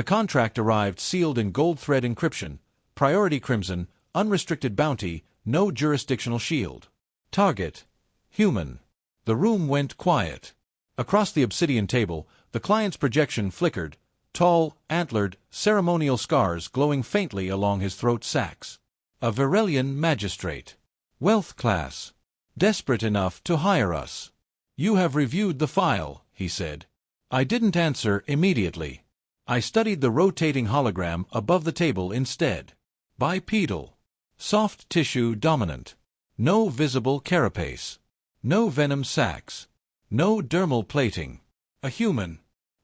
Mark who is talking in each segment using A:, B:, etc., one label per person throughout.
A: The contract arrived sealed in gold thread encryption, priority crimson, unrestricted bounty, no jurisdictional shield. Target: human. The room went quiet. Across the obsidian table, the client's projection flickered, tall, antlered, ceremonial scars glowing faintly along his throat sacs. A Varelian magistrate. Wealth class. Desperate enough to hire us. You have reviewed the file, he said. I didn't answer immediately. I studied the rotating hologram above the table instead. Bipedal. Soft tissue dominant. No visible carapace. No venom sacs. No dermal plating. A human.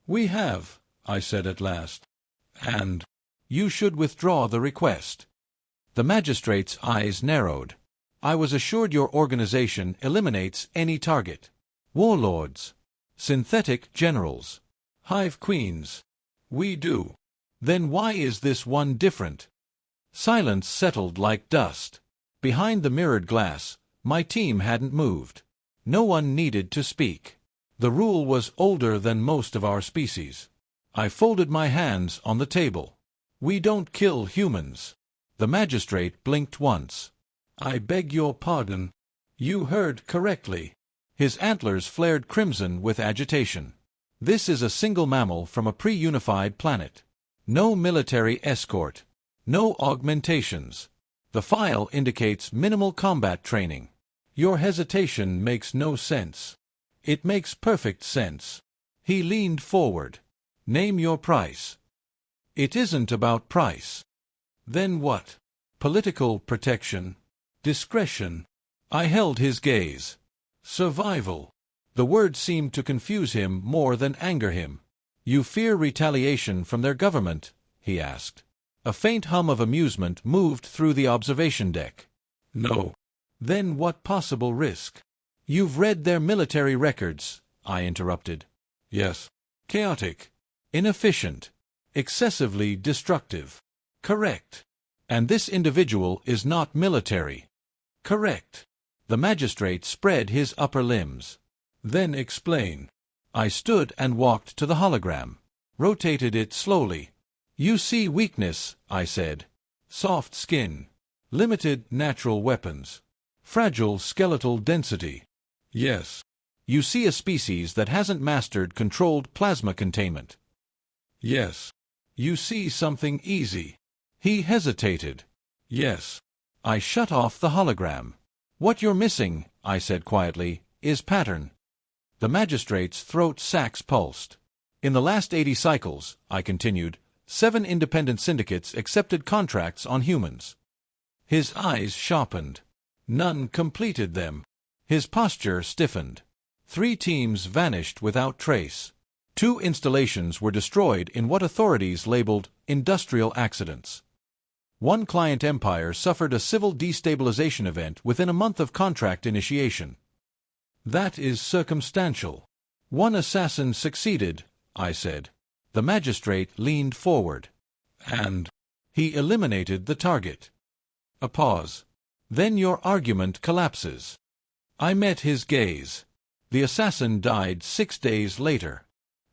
A: We have, I said at last. And you should withdraw the request. The magistrate's eyes narrowed. I was assured your organization eliminates any target. Warlords. Synthetic generals. Hive queens. We do. Then why is this one different? Silence settled like dust. Behind the mirrored glass, my team hadn't moved. No one needed to speak. The rule was older than most of our species. I folded my hands on the table. We don't kill humans. The magistrate blinked once. I beg your pardon. You heard correctly. His antlers flared crimson with agitation. This is a single mammal from a pre-unified planet. No military escort. No augmentations. The file indicates minimal combat training. Your hesitation makes no sense. It makes perfect sense. He leaned forward. Name your price. It isn't about price. Then what? Political protection? Discretion? I held his gaze. Survival. The word seemed to confuse him more than anger him. You fear retaliation from their government? He asked. A faint hum of amusement moved through the observation deck. No. Then what possible risk? You've read their military records, I interrupted. Yes. Chaotic. Inefficient. Excessively destructive. Correct. And this individual is not military. Correct. The magistrate spread his upper limbs. Then explain. I stood and walked to the hologram. Rotated it slowly. You see weakness, I said. Soft skin. Limited natural weapons. Fragile skeletal density. Yes. You see a species that hasn't mastered controlled plasma containment. Yes. You see something easy. He hesitated. Yes. I shut off the hologram. What you're missing, I said quietly, is pattern. The magistrate's throat sacs pulsed. In the last 80 cycles, I continued, 7 independent syndicates accepted contracts on humans. His eyes sharpened. None completed them. His posture stiffened. 3 teams vanished without trace. 2 installations were destroyed in what authorities labeled industrial accidents. 1 client empire suffered a civil destabilization event within a month of contract initiation. That is circumstantial. 1 assassin succeeded, I said. The magistrate leaned forward. And he eliminated the target. A pause. Then your argument collapses. I met his gaze. The assassin died 6 days later.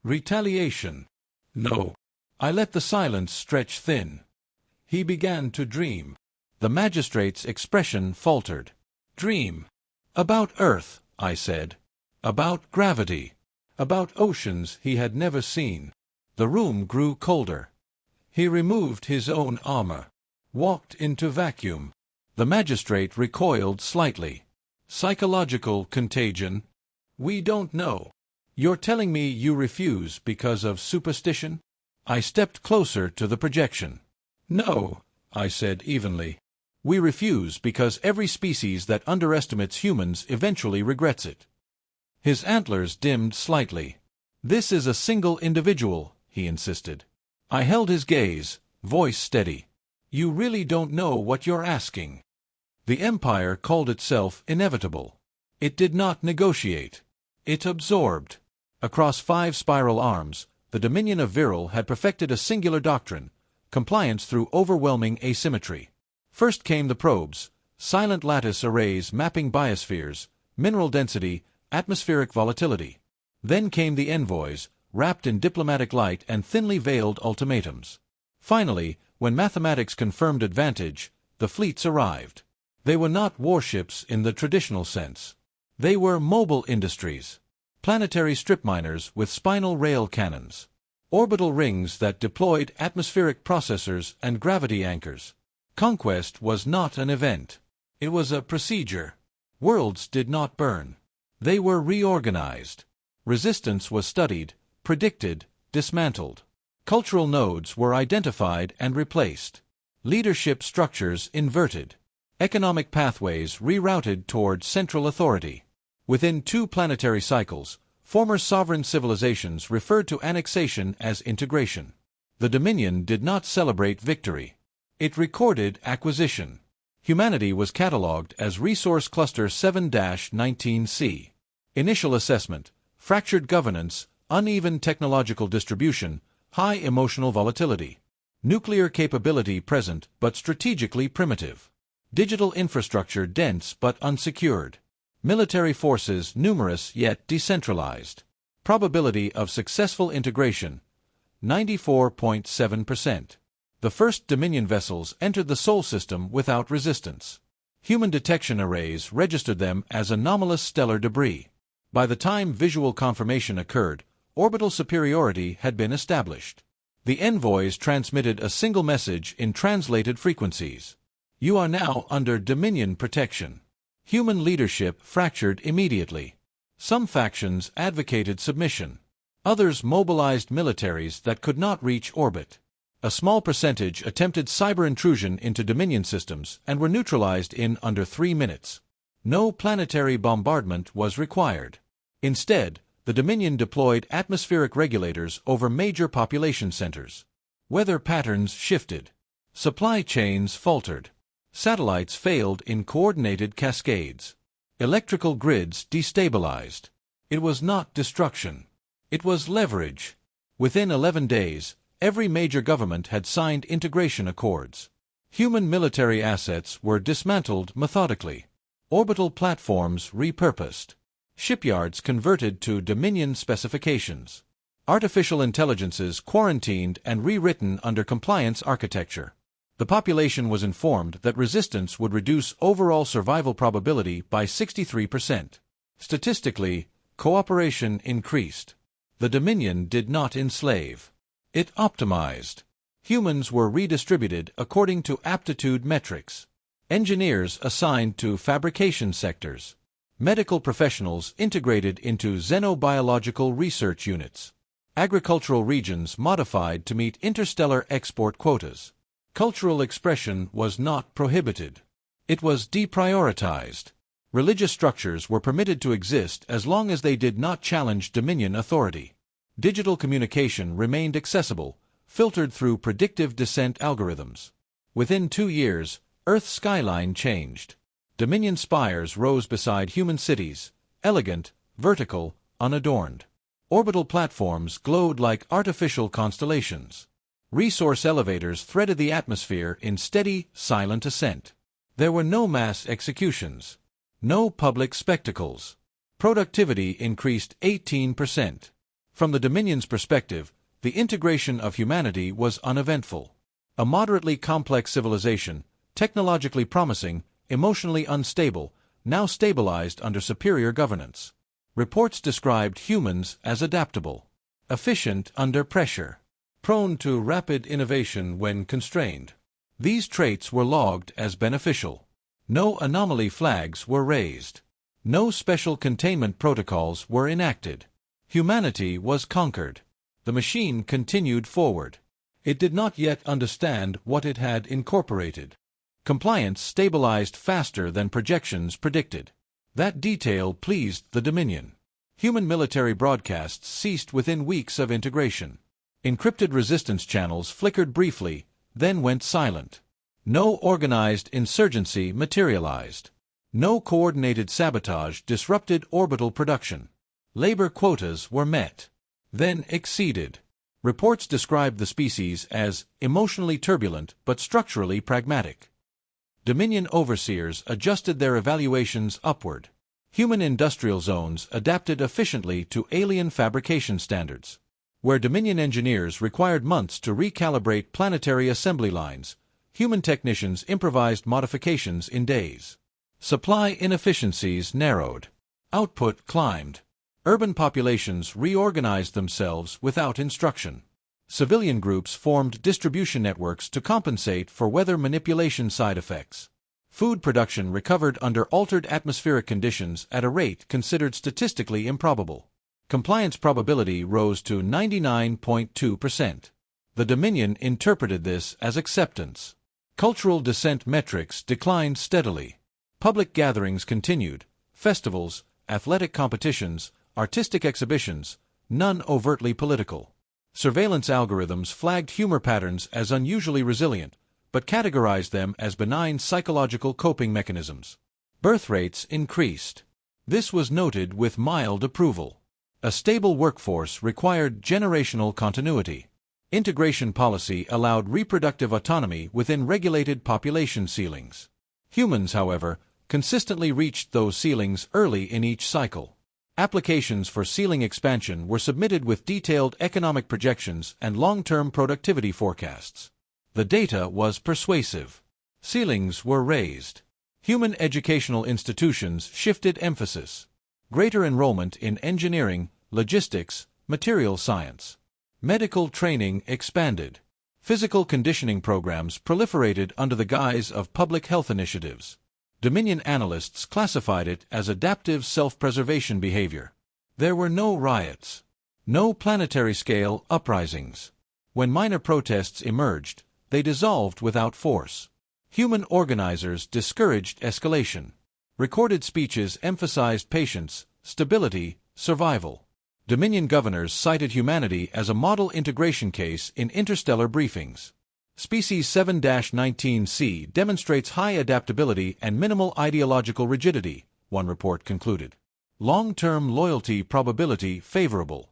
A: Retaliation. No. I let the silence stretch thin. He began to dream. The magistrate's expression faltered. Dream. About Earth, I said. About gravity. About oceans he had never seen. The room grew colder. He removed his own armor. Walked into vacuum. The magistrate recoiled slightly. Psychological contagion? We don't know. You're telling me you refuse because of superstition? I stepped closer to the projection. No, I said evenly. We refuse because every species that underestimates humans eventually regrets it. His antlers dimmed slightly. This is a single individual, he insisted. I held his gaze, voice steady. You really don't know what you're asking. The Empire called itself inevitable. It did not negotiate. It absorbed. Across 5 spiral arms, the Dominion of Viral had perfected a singular doctrine, compliance through overwhelming asymmetry. First came the probes, silent lattice arrays mapping biospheres, mineral density, atmospheric volatility. Then came the envoys, wrapped in diplomatic light and thinly veiled ultimatums. Finally, when mathematics confirmed advantage, the fleets arrived. They were not warships in the traditional sense. They were mobile industries. Planetary strip miners with spinal rail cannons. Orbital rings that deployed atmospheric processors and gravity anchors. Conquest was not an event. It was a procedure. Worlds did not burn. They were reorganized. Resistance was studied, predicted, dismantled. Cultural nodes were identified and replaced. Leadership structures inverted. Economic pathways rerouted toward central authority. Within 2 planetary cycles, former sovereign civilizations referred to annexation as integration. The Dominion did not celebrate victory. It recorded acquisition. Humanity was catalogued as Resource Cluster 7-19C. Initial assessment: fractured governance, uneven technological distribution, high emotional volatility. Nuclear capability present but strategically primitive. Digital infrastructure dense but unsecured. Military forces numerous yet decentralized. Probability of successful integration: 94.7%. The first Dominion vessels entered the Sol system without resistance. Human detection arrays registered them as anomalous stellar debris. By the time visual confirmation occurred, orbital superiority had been established. The envoys transmitted a single message in translated frequencies. You are now under Dominion protection. Human leadership fractured immediately. Some factions advocated submission. Others mobilized militaries that could not reach orbit. A small percentage attempted cyber intrusion into Dominion systems and were neutralized in under 3 minutes. No planetary bombardment was required. Instead, the Dominion deployed atmospheric regulators over major population centers. Weather patterns shifted. Supply chains faltered. Satellites failed in coordinated cascades. Electrical grids destabilized. It was not destruction. It was leverage. Within 11 days, every major government had signed integration accords. Human military assets were dismantled methodically. Orbital platforms repurposed. Shipyards converted to Dominion specifications. Artificial intelligences quarantined and rewritten under compliance architecture. The population was informed that resistance would reduce overall survival probability by 63%. Statistically, cooperation increased. The Dominion did not enslave. It optimized. Humans were redistributed according to aptitude metrics. Engineers assigned to fabrication sectors. Medical professionals integrated into xenobiological research units. Agricultural regions modified to meet interstellar export quotas. Cultural expression was not prohibited. It was deprioritized. Religious structures were permitted to exist as long as they did not challenge Dominion authority. Digital communication remained accessible, filtered through predictive descent algorithms. Within 2 years, Earth's skyline changed. Dominion spires rose beside human cities, elegant, vertical, unadorned. Orbital platforms glowed like artificial constellations. Resource elevators threaded the atmosphere in steady, silent ascent. There were no mass executions. No public spectacles. Productivity increased 18%. From the Dominion's perspective, the integration of humanity was uneventful. A moderately complex civilization, technologically promising, emotionally unstable, now stabilized under superior governance. Reports described humans as adaptable, efficient under pressure, prone to rapid innovation when constrained. These traits were logged as beneficial. No anomaly flags were raised. No special containment protocols were enacted. Humanity was conquered. The machine continued forward. It did not yet understand what it had incorporated. Compliance stabilized faster than projections predicted. That detail pleased the Dominion. Human military broadcasts ceased within weeks of integration. Encrypted resistance channels flickered briefly, then went silent. No organized insurgency materialized. No coordinated sabotage disrupted orbital production. Labor quotas were met, then exceeded. Reports described the species as emotionally turbulent but structurally pragmatic. Dominion overseers adjusted their evaluations upward. Human industrial zones adapted efficiently to alien fabrication standards. Where Dominion engineers required months to recalibrate planetary assembly lines, human technicians improvised modifications in days. Supply inefficiencies narrowed. Output climbed. Urban populations reorganized themselves without instruction. Civilian groups formed distribution networks to compensate for weather manipulation side effects. Food production recovered under altered atmospheric conditions at a rate considered statistically improbable. Compliance probability rose to 99.2%. The Dominion interpreted this as acceptance. Cultural dissent metrics declined steadily. Public gatherings continued, festivals, athletic competitions, artistic exhibitions, none overtly political. Surveillance algorithms flagged humor patterns as unusually resilient, but categorized them as benign psychological coping mechanisms. Birth rates increased. This was noted with mild approval. A stable workforce required generational continuity. Integration policy allowed reproductive autonomy within regulated population ceilings. Humans, however, consistently reached those ceilings early in each cycle. Applications for ceiling expansion were submitted with detailed economic projections and long-term productivity forecasts. The data was persuasive. Ceilings were raised. Human educational institutions shifted emphasis. Greater enrollment in engineering, logistics, material science. Medical training expanded. Physical conditioning programs proliferated under the guise of public health initiatives. Dominion analysts classified it as adaptive self-preservation behavior. There were no riots. No planetary-scale uprisings. When minor protests emerged, they dissolved without force. Human organizers discouraged escalation. Recorded speeches emphasized patience, stability, survival. Dominion governors cited humanity as a model integration case in interstellar briefings. Species 7-19C demonstrates high adaptability and minimal ideological rigidity, one report concluded. Long-term loyalty probability favorable.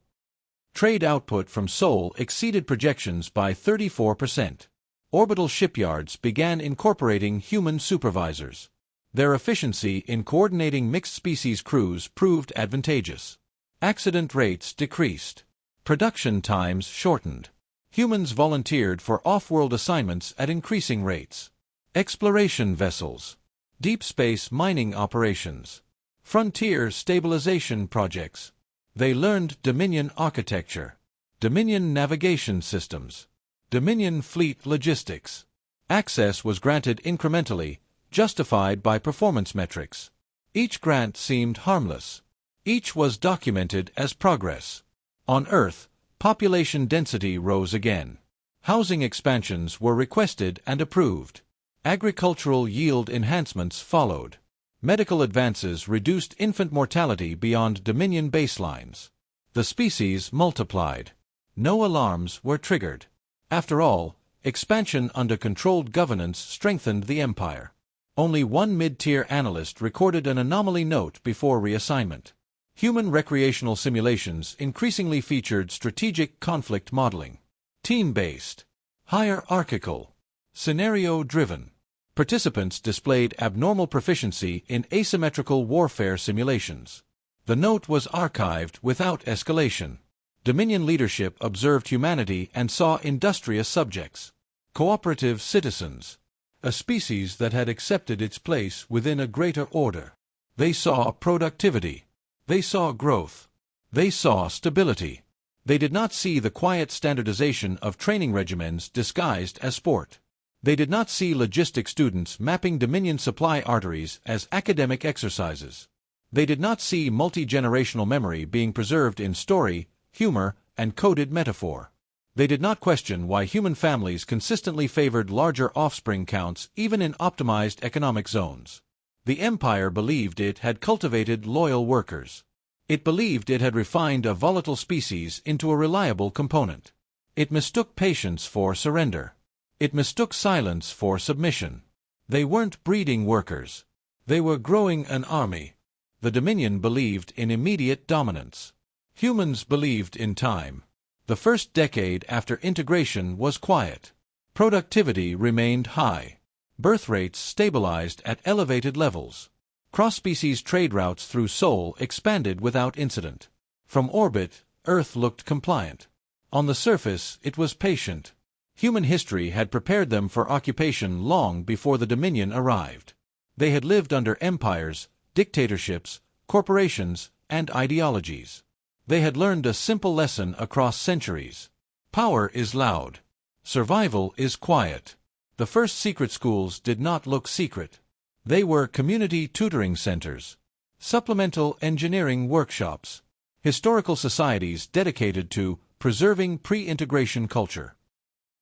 A: Trade output from Seoul exceeded projections by 34%. Orbital shipyards began incorporating human supervisors. Their efficiency in coordinating mixed-species crews proved advantageous. Accident rates decreased. Production times shortened. Humans volunteered for off-world assignments at increasing rates. Exploration vessels. Deep space mining operations. Frontier stabilization projects. They learned Dominion architecture. Dominion navigation systems. Dominion fleet logistics. Access was granted incrementally, justified by performance metrics. Each grant seemed harmless. Each was documented as progress. On Earth, population density rose again. Housing expansions were requested and approved. Agricultural yield enhancements followed. Medical advances reduced infant mortality beyond Dominion baselines. The species multiplied. No alarms were triggered. After all, expansion under controlled governance strengthened the empire. Only one mid-tier analyst recorded an anomaly note before reassignment. Human recreational simulations increasingly featured strategic conflict modeling. Team-based. Hierarchical. Scenario-driven. Participants displayed abnormal proficiency in asymmetrical warfare simulations. The note was archived without escalation. Dominion leadership observed humanity and saw industrious subjects. Cooperative citizens. A species that had accepted its place within a greater order. They saw productivity. They saw growth. They saw stability. They did not see the quiet standardization of training regimens disguised as sport. They did not see logistic students mapping Dominion supply arteries as academic exercises. They did not see multi-generational memory being preserved in story, humor, and coded metaphor. They did not question why human families consistently favored larger offspring counts even in optimized economic zones. The empire believed it had cultivated loyal workers. It believed it had refined a volatile species into a reliable component. It mistook patience for surrender. It mistook silence for submission. They weren't breeding workers. They were growing an army. The Dominion believed in immediate dominance. Humans believed in time. The first decade after integration was quiet. Productivity remained high. Birth rates stabilized at elevated levels. Cross-species trade routes through Seoul expanded without incident. From orbit, Earth looked compliant. On the surface, it was patient. Human history had prepared them for occupation long before the Dominion arrived. They had lived under empires, dictatorships, corporations, and ideologies. They had learned a simple lesson across centuries. Power is loud. Survival is quiet. The first secret schools did not look secret. They were community tutoring centers, supplemental engineering workshops, historical societies dedicated to preserving pre-integration culture.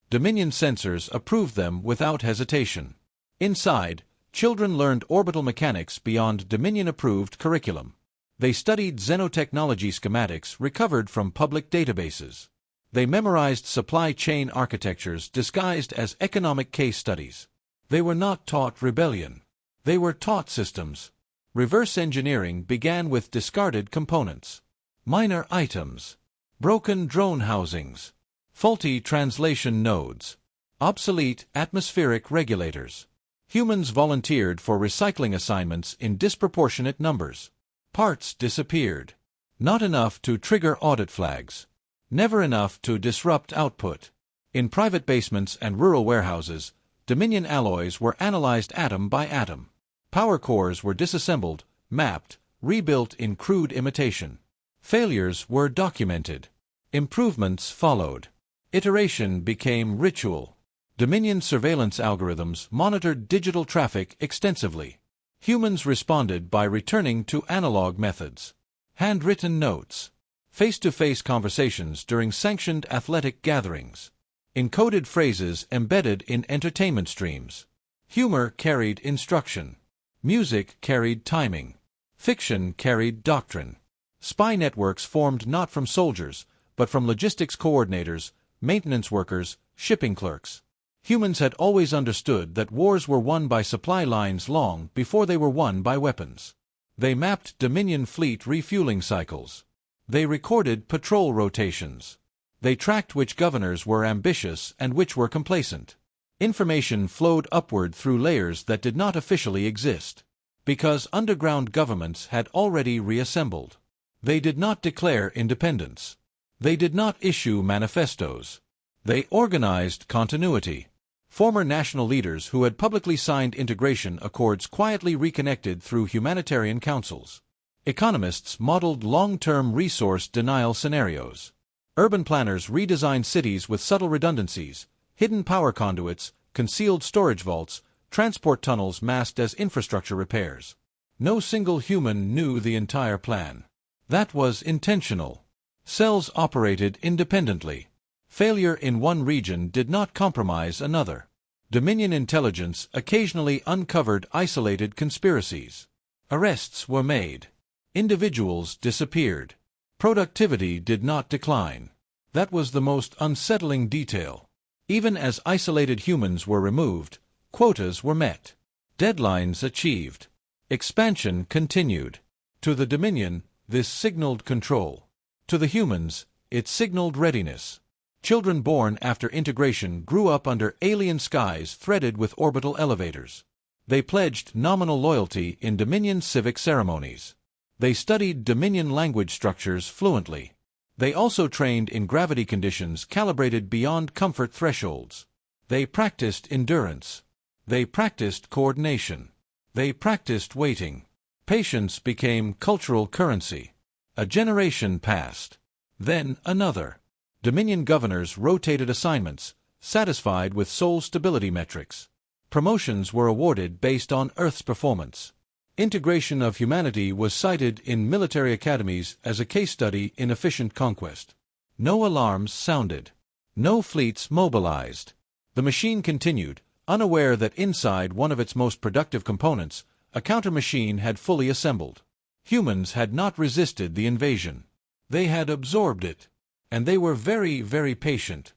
A: Dominion censors approved them without hesitation. Inside, children learned orbital mechanics beyond Dominion-approved curriculum. They studied xenotechnology schematics recovered from public databases. They memorized supply chain architectures disguised as economic case studies. They were not taught rebellion. They were taught systems. Reverse engineering began with discarded components, minor items, broken drone housings, faulty translation nodes, obsolete atmospheric regulators. Humans volunteered for recycling assignments in disproportionate numbers. Parts disappeared. Not enough to trigger audit flags. Never enough to disrupt output. In private basements and rural warehouses, Dominion alloys were analyzed atom by atom. Power cores were disassembled, mapped, rebuilt in crude imitation. Failures were documented. Improvements followed. Iteration became ritual. Dominion surveillance algorithms monitored digital traffic extensively. Humans responded by returning to analog methods. Handwritten notes. Face-to-face conversations during sanctioned athletic gatherings. Encoded phrases embedded in entertainment streams. Humor carried instruction. Music carried timing. Fiction carried doctrine. Spy networks formed not from soldiers, but from logistics coordinators, maintenance workers, shipping clerks. Humans had always understood that wars were won by supply lines long before they were won by weapons. They mapped Dominion fleet refueling cycles. They recorded patrol rotations. They tracked which governors were ambitious and which were complacent. Information flowed upward through layers that did not officially exist, because underground governments had already reassembled. They did not declare independence. They did not issue manifestos. They organized continuity. Former national leaders who had publicly signed integration accords quietly reconnected through humanitarian councils. Economists modeled long-term resource denial scenarios. Urban planners redesigned cities with subtle redundancies, hidden power conduits, concealed storage vaults, transport tunnels masked as infrastructure repairs. No single human knew the entire plan. That was intentional. Cells operated independently. Failure in one region did not compromise another. Dominion intelligence occasionally uncovered isolated conspiracies. Arrests were made. Individuals disappeared. Productivity did not decline. That was the most unsettling detail. Even as isolated humans were removed, quotas were met. Deadlines achieved. Expansion continued. To the Dominion, this signaled control. To the humans, it signaled readiness. Children born after integration grew up under alien skies threaded with orbital elevators. They pledged nominal loyalty in Dominion civic ceremonies. They studied Dominion language structures fluently. They also trained in gravity conditions calibrated beyond comfort thresholds. They practiced endurance. They practiced coordination. They practiced waiting. Patience became cultural currency. A generation passed. Then another. Dominion governors rotated assignments, satisfied with soul stability metrics. Promotions were awarded based on Earth's performance. Integration of humanity was cited in military academies as a case study in efficient conquest. No alarms sounded. No fleets mobilized. The machine continued, unaware that inside one of its most productive components, a counter-machine had fully assembled. Humans had not resisted the invasion. They had absorbed it. And they were very, very patient.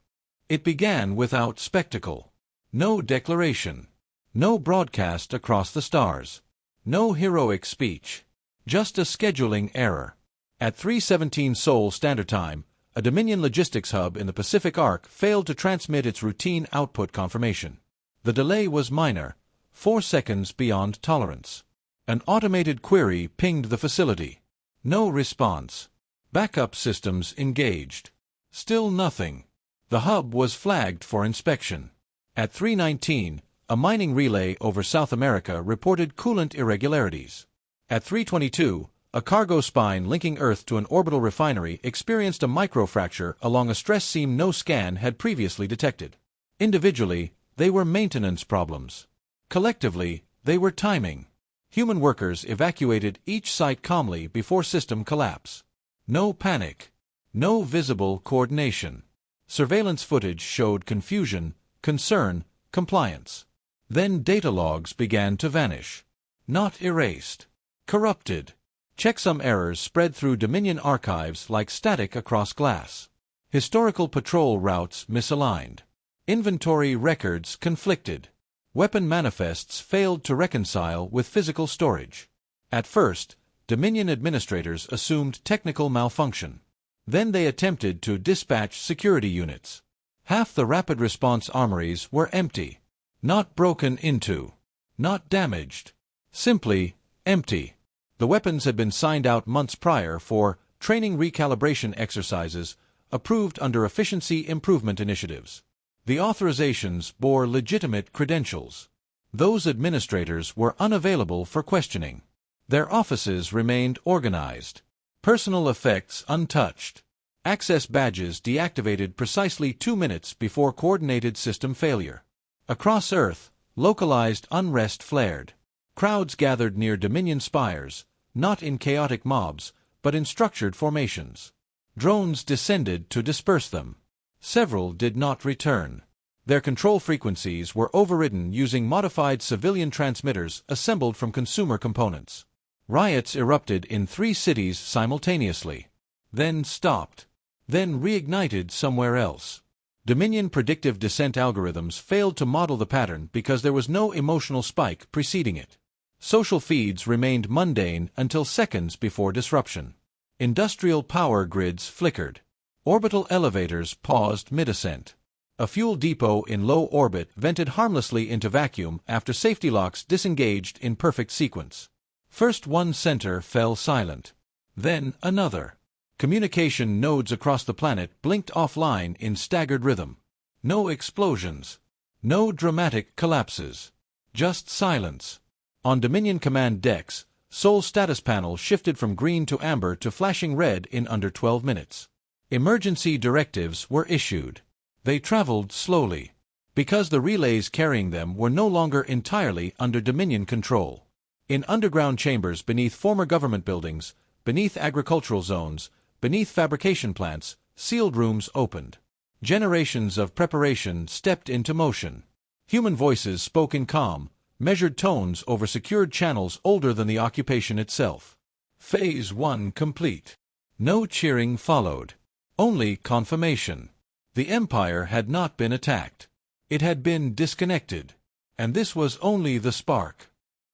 A: It began without spectacle. No declaration. No broadcast across the stars. No heroic speech. Just a scheduling error. At 3:17 Seoul Standard Time, a Dominion logistics hub in the Pacific Arc failed to transmit its routine output confirmation. The delay was minor, 4 seconds beyond tolerance. An automated query pinged the facility. No response. Backup systems engaged. Still nothing. The hub was flagged for inspection. At 3:19, a mining relay over South America reported coolant irregularities. At 3:22, a cargo spine linking Earth to an orbital refinery experienced a microfracture along a stress seam no scan had previously detected. Individually, they were maintenance problems. Collectively, they were timing. Human workers evacuated each site calmly before system collapse. No panic. No visible coordination. Surveillance footage showed confusion, concern, compliance. Then data logs began to vanish. Not erased. Corrupted. Checksum errors spread through Dominion archives like static across glass. Historical patrol routes misaligned. Inventory records conflicted. Weapon manifests failed to reconcile with physical storage. At first, Dominion administrators assumed technical malfunction. Then they attempted to dispatch security units. Half the rapid response armories were empty. Not broken into. Not damaged. Simply empty. The weapons had been signed out months prior for training recalibration exercises approved under efficiency improvement initiatives. The authorizations bore legitimate credentials. Those administrators were unavailable for questioning. Their offices remained organized. Personal effects untouched. Access badges deactivated precisely 2 minutes before coordinated system failure. Across Earth, localized unrest flared. Crowds gathered near Dominion spires, not in chaotic mobs, but in structured formations. Drones descended to disperse them. Several did not return. Their control frequencies were overridden using modified civilian transmitters assembled from consumer components. Riots erupted in 3 cities simultaneously. Then stopped. Then reignited somewhere else. Dominion predictive descent algorithms failed to model the pattern because there was no emotional spike preceding it. Social feeds remained mundane until seconds before disruption. Industrial power grids flickered. Orbital elevators paused mid-ascent. A fuel depot in low orbit vented harmlessly into vacuum after safety locks disengaged in perfect sequence. First one center fell silent. Then another. Communication nodes across the planet blinked offline in staggered rhythm. No explosions. No dramatic collapses. Just silence. On Dominion command decks, Sol's status panel shifted from green to amber to flashing red in under 12 minutes. Emergency directives were issued. They traveled slowly, because the relays carrying them were no longer entirely under Dominion control. In underground chambers beneath former government buildings, beneath agricultural zones, beneath fabrication plants, sealed rooms opened. Generations of preparation stepped into motion. Human voices spoke in calm, measured tones over secured channels older than the occupation itself. Phase 1 complete. No cheering followed. Only confirmation. The Empire had not been attacked. It had been disconnected. And this was only the spark.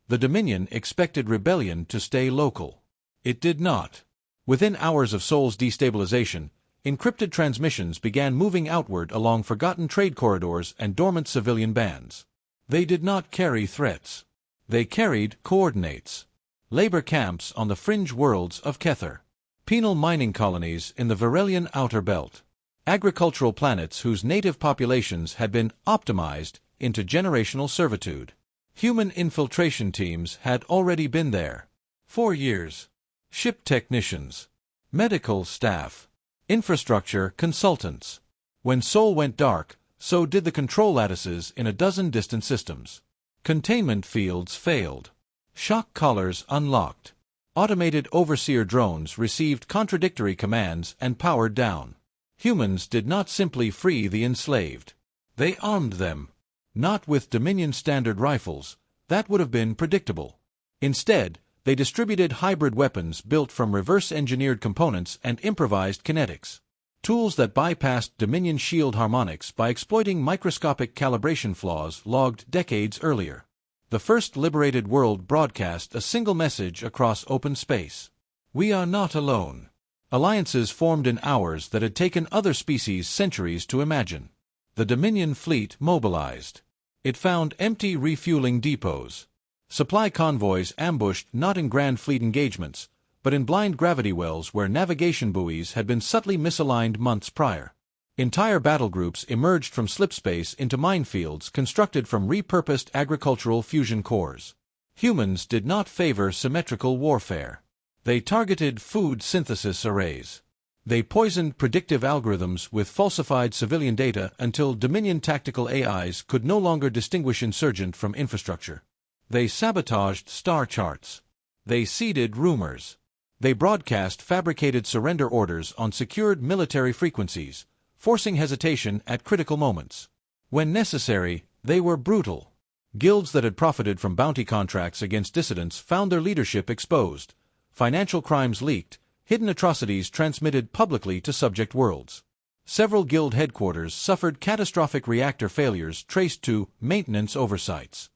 A: The Dominion expected rebellion to stay local. It did not. Within hours of Sol's destabilization, encrypted transmissions began moving outward along forgotten trade corridors and dormant civilian bands. They did not carry threats. They carried coordinates. Labor camps on the fringe worlds of Kether. Penal mining colonies in the Varelian outer belt. Agricultural planets whose native populations had been optimized into generational servitude. Human infiltration teams had already been there. 4 years. Ship technicians. Medical staff. Infrastructure consultants. When Sol went dark, so did the control lattices in a dozen distant systems. Containment fields failed. Shock collars unlocked. Automated overseer drones received contradictory commands and powered down. Humans did not simply free the enslaved. They armed them. Not with Dominion standard rifles. That would have been predictable. Instead, they distributed hybrid weapons built from reverse-engineered components and improvised kinetics. Tools that bypassed Dominion shield harmonics by exploiting microscopic calibration flaws logged decades earlier. The first liberated world broadcast a single message across open space. We are not alone. Alliances formed in hours that had taken other species centuries to imagine. The Dominion fleet mobilized. It found empty refueling depots. Supply convoys ambushed not in grand fleet engagements, but in blind gravity wells where navigation buoys had been subtly misaligned months prior. Entire battle groups emerged from slipspace into minefields constructed from repurposed agricultural fusion cores. Humans did not favor symmetrical warfare. They targeted food synthesis arrays. They poisoned predictive algorithms with falsified civilian data until Dominion tactical AIs could no longer distinguish insurgent from infrastructure. They sabotaged star charts. They seeded rumors. They broadcast fabricated surrender orders on secured military frequencies, forcing hesitation at critical moments. When necessary, they were brutal. Guilds that had profited from bounty contracts against dissidents found their leadership exposed. Financial crimes leaked, hidden atrocities transmitted publicly to subject worlds. Several guild headquarters suffered catastrophic reactor failures traced to maintenance oversights.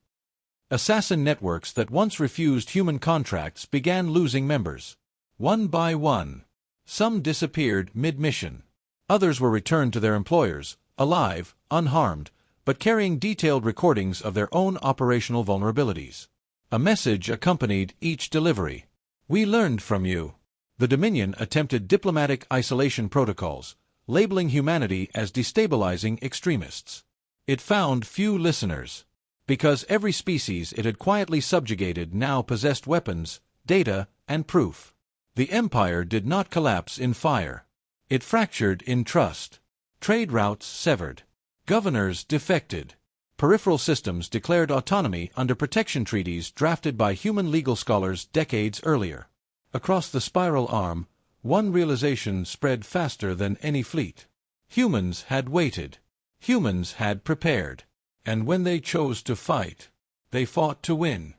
A: Assassin networks that once refused human contracts began losing members. One by one. Some disappeared mid-mission. Others were returned to their employers, alive, unharmed, but carrying detailed recordings of their own operational vulnerabilities. A message accompanied each delivery. "We learned from you." The Dominion attempted diplomatic isolation protocols, labeling humanity as destabilizing extremists. It found few listeners. Because every species it had quietly subjugated now possessed weapons, data, and proof. The Empire did not collapse in fire. It fractured in trust. Trade routes severed. Governors defected. Peripheral systems declared autonomy under protection treaties drafted by human legal scholars decades earlier. Across the spiral arm, one realization spread faster than any fleet. Humans had waited. Humans had prepared. And when they chose to fight, they fought to win.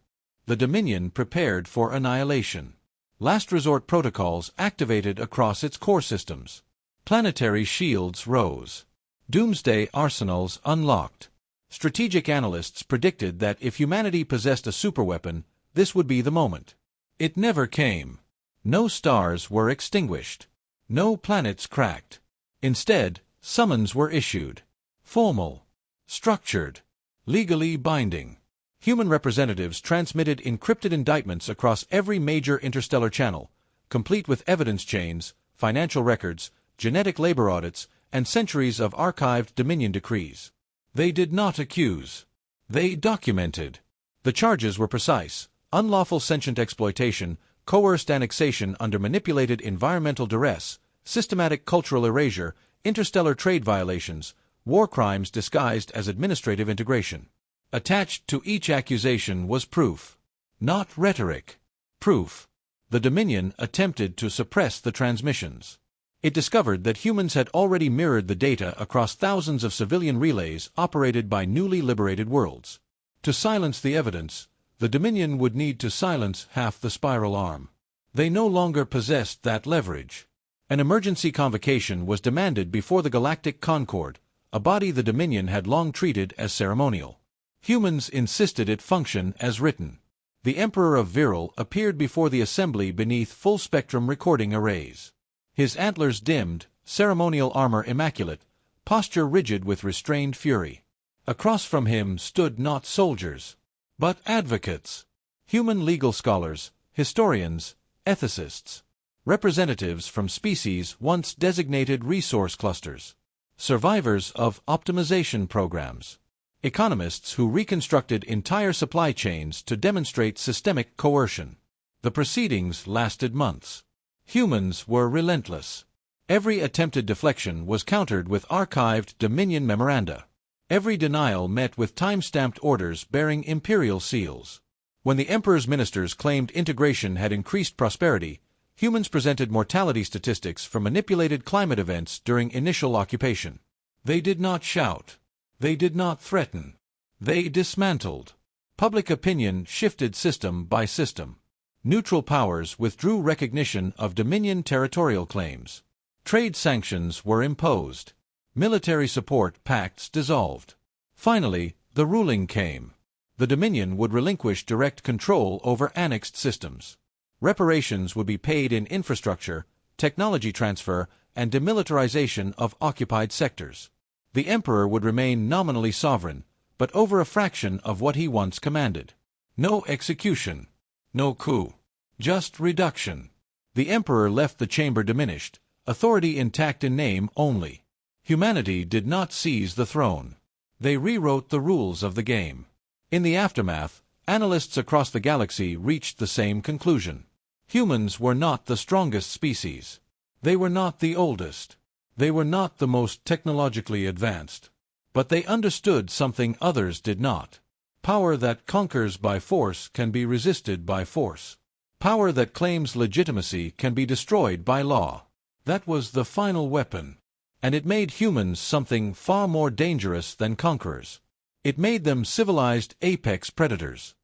A: The Dominion prepared for annihilation. Last resort protocols activated across its core systems. Planetary shields rose. Doomsday arsenals unlocked. Strategic analysts predicted that if humanity possessed a superweapon, this would be the moment. It never came. No stars were extinguished. No planets cracked. Instead, summons were issued. Formal. Structured. Legally binding. Human representatives transmitted encrypted indictments across every major interstellar channel, complete with evidence chains, financial records, genetic labor audits, and centuries of archived Dominion decrees. They did not accuse. They documented. The charges were precise: unlawful sentient exploitation, coerced annexation under manipulated environmental duress, systematic cultural erasure, interstellar trade violations, war crimes disguised as administrative integration. Attached to each accusation was proof. Not rhetoric. Proof. The Dominion attempted to suppress the transmissions. It discovered that humans had already mirrored the data across thousands of civilian relays operated by newly liberated worlds. To silence the evidence, the Dominion would need to silence half the spiral arm. They no longer possessed that leverage. An emergency convocation was demanded before the Galactic Concord, a body the Dominion had long treated as ceremonial. Humans insisted it function as written. The Emperor of Viral appeared before the assembly beneath full-spectrum recording arrays. His antlers dimmed, ceremonial armor immaculate, posture rigid with restrained fury. Across from him stood not soldiers, but advocates. Human legal scholars, historians, ethicists. Representatives from species once designated resource clusters. Survivors of optimization programs. Economists who reconstructed entire supply chains to demonstrate systemic coercion. The proceedings lasted months. Humans were relentless. Every attempted deflection was countered with archived Dominion memoranda. Every denial met with time-stamped orders bearing imperial seals. When the Emperor's ministers claimed integration had increased prosperity, humans presented mortality statistics from manipulated climate events during initial occupation. They did not shout. They did not threaten. They dismantled. Public opinion shifted system by system. Neutral powers withdrew recognition of Dominion territorial claims. Trade sanctions were imposed. Military support pacts dissolved. Finally, the ruling came. The Dominion would relinquish direct control over annexed systems. Reparations would be paid in infrastructure, technology transfer, and demilitarization of occupied sectors. The Emperor would remain nominally sovereign, but over a fraction of what he once commanded. No execution. No coup. Just reduction. The Emperor left the chamber diminished, authority intact in name only. Humanity did not seize the throne. They rewrote the rules of the game. In the aftermath, analysts across the galaxy reached the same conclusion. Humans were not the strongest species. They were not the oldest. They were not the most technologically advanced. But they understood something others did not. Power that conquers by force can be resisted by force. Power that claims legitimacy can be destroyed by law. That was the final weapon. And it made humans something far more dangerous than conquerors. It made them civilized apex predators.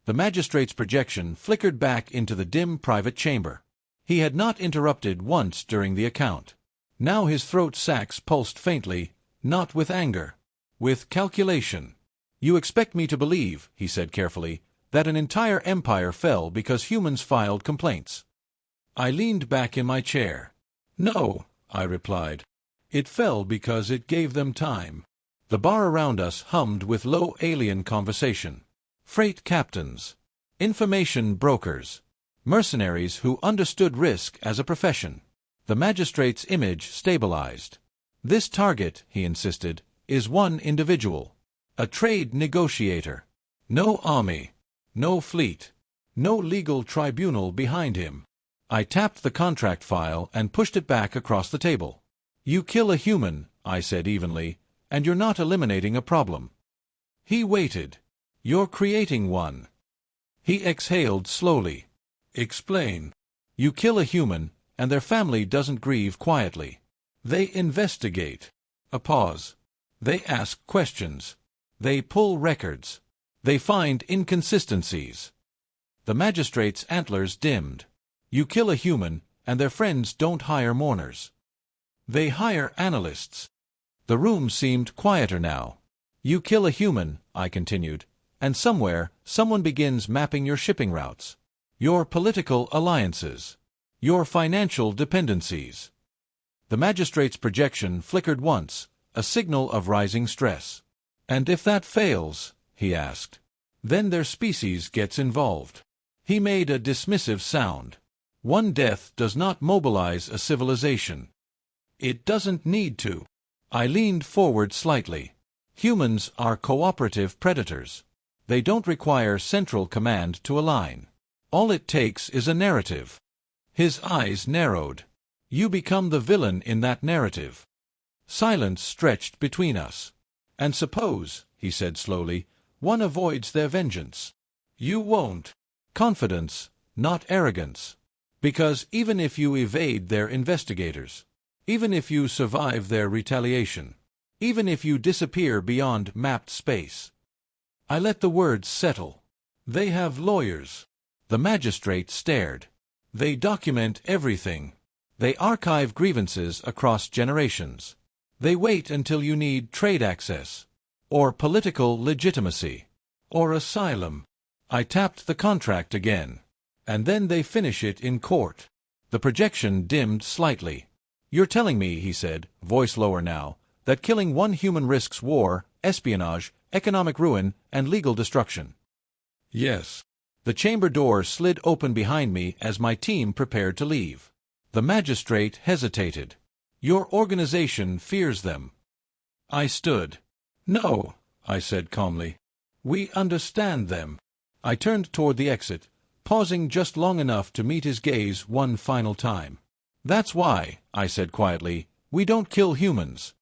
A: The magistrate's projection flickered back into the dim private chamber. He had not interrupted once during the account. Now his throat sacs pulsed faintly, not with anger, with calculation. "You expect me to believe," he said carefully, "that an entire empire fell because humans filed complaints?" I leaned back in my chair. "No," I replied. "It fell because it gave them time." The bar around us hummed with low alien conversation. Freight captains, information brokers, mercenaries who understood risk as a profession. The magistrate's image stabilized. "This target," he insisted, "is one individual. A trade negotiator. No army. No fleet. No legal tribunal behind him." I tapped the contract file and pushed it back across the table. "You kill a human," I said evenly, "and you're not eliminating a problem." He waited. "You're creating one." He exhaled slowly. "Explain." "You kill a human, and their family doesn't grieve quietly. They investigate." A pause. "They ask questions. They pull records. They find inconsistencies." The magistrate's antlers dimmed. "You kill a human, and their friends don't hire mourners. They hire analysts." The room seemed quieter now. "You kill a human," I continued, "and somewhere, someone begins mapping your shipping routes, your political alliances, your financial dependencies." The magistrate's projection flickered once, a signal of rising stress. "And if that fails," he asked, "then their species gets involved." He made a dismissive sound. "One death does not mobilize a civilization. It doesn't need to." I leaned forward slightly. "Humans are cooperative predators. They don't require central command to align. All it takes is a narrative." His eyes narrowed. "You become the villain in that narrative." Silence stretched between us. "And suppose," he said slowly, "one avoids their vengeance." "You won't." Confidence, not arrogance. "Because even if you evade their investigators, even if you survive their retaliation, even if you disappear beyond mapped space." I let the words settle. "They have lawyers." The magistrate stared. "They document everything. They archive grievances across generations. They wait until you need trade access, or political legitimacy, or asylum." I tapped the contract again. "And then they finish it in court." The projection dimmed slightly. "You're telling me," he said, voice lower now, "that killing one human risks war, espionage, economic ruin, and legal destruction?" "Yes." The chamber door slid open behind me as my team prepared to leave. The magistrate hesitated. "Your organization fears them." I stood. "No," I said calmly. "We understand them." I turned toward the exit, pausing just long enough to meet his gaze one final time. "That's why," I said quietly, "we don't kill humans.